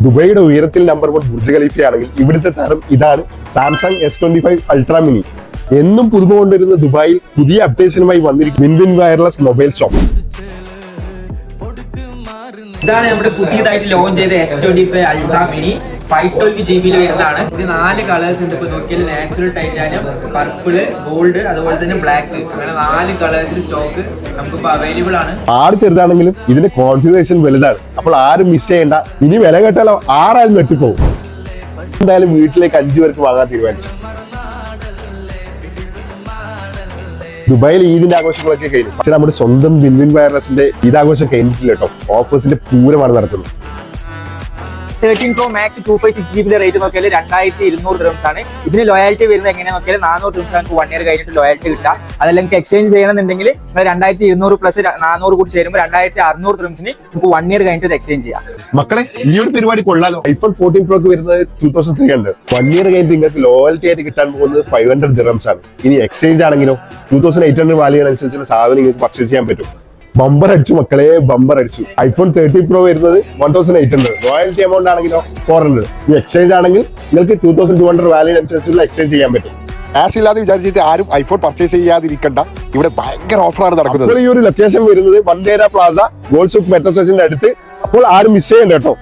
ദുബൈയുടെ ഉയരത്തിൽ number 1 Burj ഖലീഫയാണെങ്കിൽ ഇവിടുത്തെ താരം ഇതാണ് സാംസങ് S25 അൾട്രാ മിനി. എന്നും പുതുമ കൊണ്ടുവരുന്ന ദുബായിൽ പുതിയ അപ്ഡേഷനുമായി വന്നിരിക്കും വിൻവിൻ വയർലെസ് മൊബൈൽ ഷോപ്പ്. ഇതാണ് നമ്മുടെ പുതിയതായിട്ട് ലോഞ്ച് ചെയ്ത S25 അൾട്രാ മിനി. 512 GB വരുന്നതാണ്. ഇത് 4 കളേഴ്സ് ഉണ്ട്. ഇപ്പൊ നോക്കിയാൽ നാച്ചുറൽ ടൈറ്റാനിയം, പർപ്പിള്, ഗോൾഡ്, അതുപോലെ തന്നെ ബ്ലാക്ക്, അങ്ങനെ 4 കളേഴ്സിൽ സ്റ്റോക്ക് നമുക്കിപ്പോ അവൈലബിൾ ആണ്. 6 ചെറുതാണെങ്കിലും ഇതിന്റെ കോൺഫിഗറേഷൻ വലുതാണ്. അപ്പോൾ ആരും മിസ് ചെയ്യേണ്ട. ഇനി വില കേട്ടാലോ 6 വെട്ടിപ്പോകും. എന്തായാലും വീട്ടിലേക്ക് 5 പേർക്ക് വാങ്ങാൻ തീരുമാനിച്ചു. ദുബായിൽ ഈദിന്റെ ആഘോഷങ്ങളൊക്കെ കഴിഞ്ഞു. പക്ഷെ നമ്മുടെ സ്വന്തം വിൻവിൻ വയർലെസിന്റെ ഈദാഘോഷം കഴിഞ്ഞിട്ടില്ല കേട്ടോ. ഓഫേഴ്സിന്റെ പൂരമാണ് നടക്കുന്നത്. 13 Pro Max 256 GB റേറ്റ് നോക്കിയാൽ 2200 dirhams ആണ്. ഇതിന് ലോയാലിറ്റി വരുന്നത് എങ്ങനെയാ നോക്കിയാൽ 400 dirhams നമുക്ക് 1 ഇയർ കഴിഞ്ഞിട്ട് ലോയാലിറ്റി കിട്ടുക. അതല്ലെങ്കിൽ എക്സ്ചേഞ്ച് ചെയ്യണമെന്നുണ്ടെങ്കിൽ 2200 പ്ലസ് 400 കൂടി ചേരുമ്പോൾ 2600 dirhams നമുക്ക് 1 ഇയർ കഴിഞ്ഞിട്ട് എക്സ്ചേഞ്ച് ചെയ്യാം. മക്കളെ ഈ ഒരു പരിപാടി കൊള്ളാലോ. iPhone 14 Pro വരുന്നത് 2300. 1 ഇയർ കഴിഞ്ഞിട്ട് നിങ്ങൾക്ക് ലോയൽറ്റി ആയിട്ട് കിട്ടാൻ പോകുന്നത് 500 dirhams ആണ്. ഇനി എക്സ്ചേഞ്ച് ആണെങ്കിലോ 2800 വാല്യൂ അനുസരിച്ചുള്ള സാധനം നിങ്ങൾക്ക് പർച്ചേസ് ചെയ്യാൻ പറ്റും. ബമ്പർ അടിച്ചു മക്കളെ, ബമ്പർ അടിച്ചു. iPhone 13 Pro വരുന്നത് 1800. റോയൽറ്റി എമൗണ്ട് ആണെങ്കിലോ 400. ഈ എക്സ്ചേഞ്ച് ആണെങ്കിൽ നിങ്ങൾക്ക് 2200 വാല്യൂ അനുസരിച്ചുള്ള എക്സ്ചേഞ്ച് ചെയ്യാൻ പറ്റും. ക്യാഷ് ഇല്ലാതെ വിചാരിച്ചിട്ട് ആരും ഐഫോൺ പർച്ചേസ് ചെയ്യാതിരിക്കണ്ട. ഇവിടെ ഭയങ്കര ഓഫറാണ് നടക്കുന്നത്. ഈ ഒരു ലൊക്കേഷൻ വരുന്നത് വണ്ടേര പ്ലാസ ഗോൾഡ് സൂക്ക് മെട്രോ സ്റ്റേഷന്റെ അടുത്ത്. അപ്പോൾ ആരും മിസ് ചെയ്യണ്ട കേട്ടോ.